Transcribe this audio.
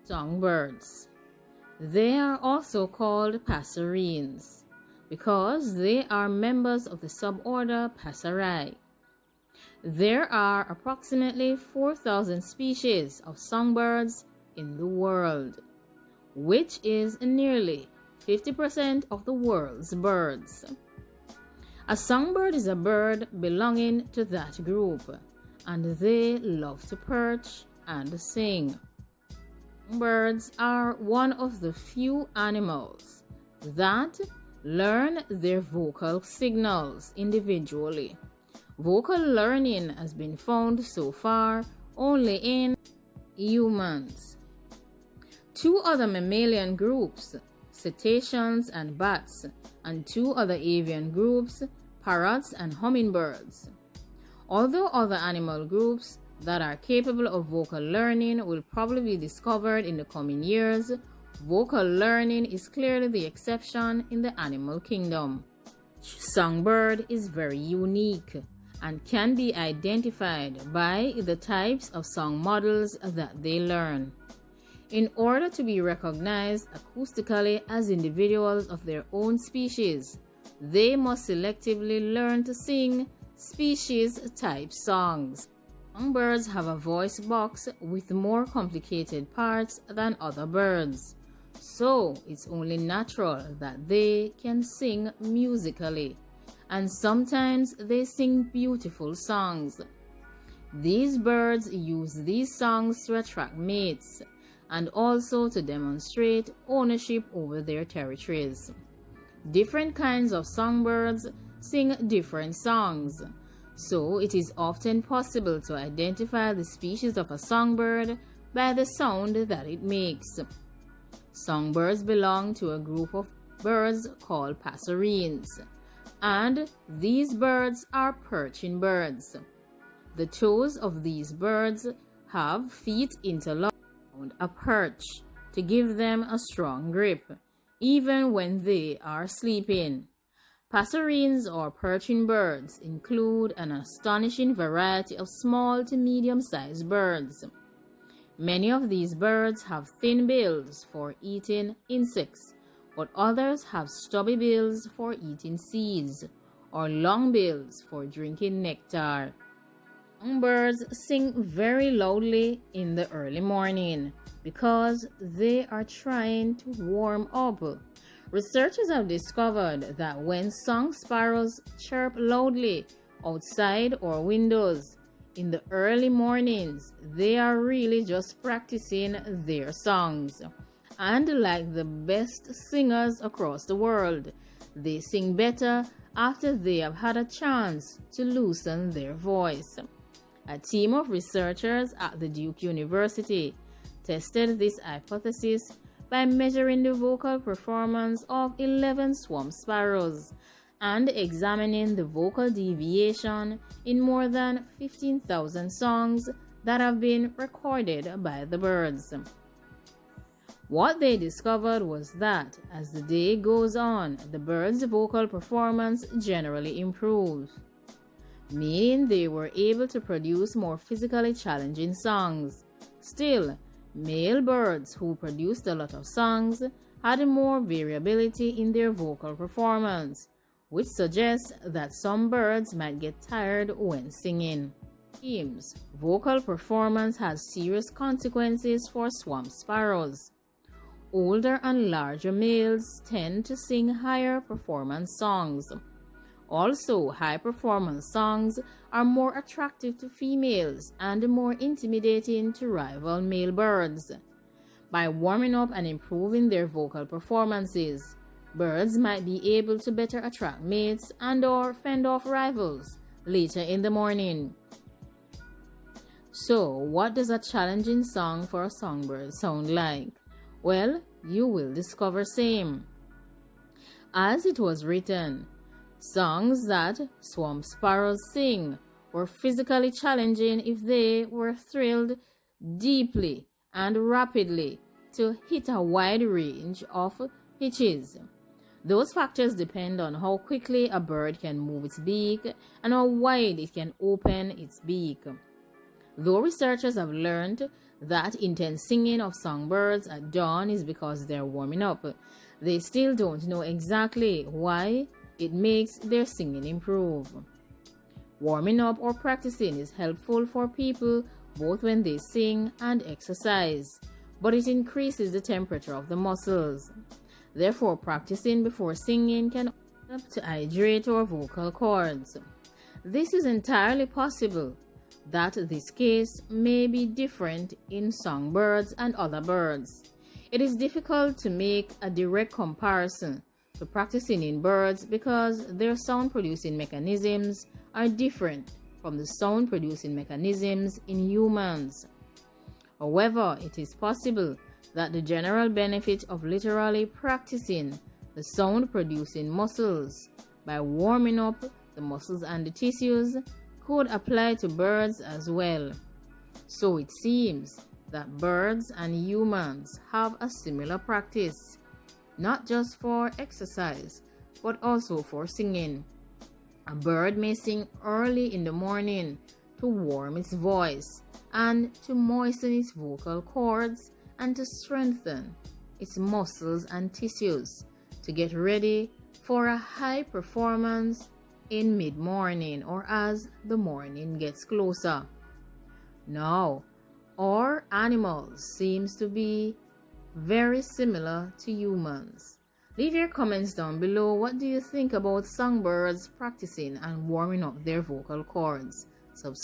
Songbirds. They are also called passerines because they are members of the suborder Passeri. There are approximately 4,000 species of songbirds in the world, which is nearly 50% of the world's birds. A songbird is a bird belonging to that group, and they love to perch and sing. Birds are one of the few animals that learn their vocal signals individually. Vocal learning has been found so far only in humans. Two other mammalian groups, cetaceans and bats, and two other avian groups, parrots and hummingbirds. Although other animal groups that are capable of vocal learning will probably be discovered in the coming years, vocal learning is clearly the exception in the animal kingdom. Songbird is very unique and can be identified by the types of song models that they learn. In order to be recognized acoustically as individuals of their own species, they must selectively learn to sing species-type songs. Songbirds have a voice box with more complicated parts than other birds, so it's only natural that they can sing musically, and sometimes they sing beautiful songs. These birds use these songs to attract mates and also to demonstrate ownership over their territories. Different kinds of songbirds sing different songs, so it is often possible to identify the species of a songbird by the sound that it makes. Songbirds belong to a group of birds called passerines, and these birds are perching birds. The toes of these birds have feet interlocked around a perch to give them a strong grip, even when they are sleeping. Passerines or perching birds include an astonishing variety of small to medium-sized birds. Many of these birds have thin bills for eating insects, but others have stubby bills for eating seeds or long bills for drinking nectar. Songbirds sing very loudly in the early morning because they are trying to warm up. Researchers have discovered that when song sparrows chirp loudly outside or windows in the early mornings, they are really just practicing their songs. And like the best singers across the world, they sing better after they have had a chance to loosen their voice. A team of researchers at the Duke University tested this hypothesis by measuring the vocal performance of 11 swamp sparrows and examining the vocal deviation in more than 15,000 songs that have been recorded by the birds. What they discovered was that as the day goes on, the birds' vocal performance generally improves, meaning they were able to produce more physically challenging songs. Still, male birds who produced a lot of songs had more variability in their vocal performance, which suggests that some birds might get tired when singing. Teams, vocal performance has serious consequences for swamp sparrows. Older and larger males tend to sing higher performance songs. Also, high-performance songs are more attractive to females and more intimidating to rival male birds. By warming up and improving their vocal performances, birds might be able to better attract mates and/or fend off rivals later in the morning. So, what does a challenging song for a songbird sound like? Well, you will discover same. As it was written, songs that swamp sparrows sing were physically challenging if they were thrilled deeply and rapidly to hit a wide range of pitches. Those factors depend on how quickly a bird can move its beak and how wide it can open its beak. Though researchers have learned That intense singing of songbirds at dawn is because they're warming up. They still don't know exactly why it makes their singing improve. Warming up or practicing is helpful for people both when they sing and exercise, but it increases the temperature of the muscles. Therefore, practicing before singing can help to hydrate our vocal cords. This is entirely possible that this case may be different in songbirds and other birds. It is difficult to make a direct comparison to practicing in birds because their sound-producing mechanisms are different from the sound-producing mechanisms in humans. However, it is possible that the general benefit of literally practicing the sound-producing muscles by warming up the muscles and the tissues could apply to birds as well. So it seems that birds and humans have a similar practice, not just for exercise, but also for singing. A bird may sing early in the morning to warm its voice and to moisten its vocal cords and to strengthen its muscles and tissues to get ready for a high performance in mid-morning or as the morning gets closer. Now, our animals seems to be very similar to humans. Leave your comments down below. What do you think about songbirds practicing and warming up their vocal cords? Subscribe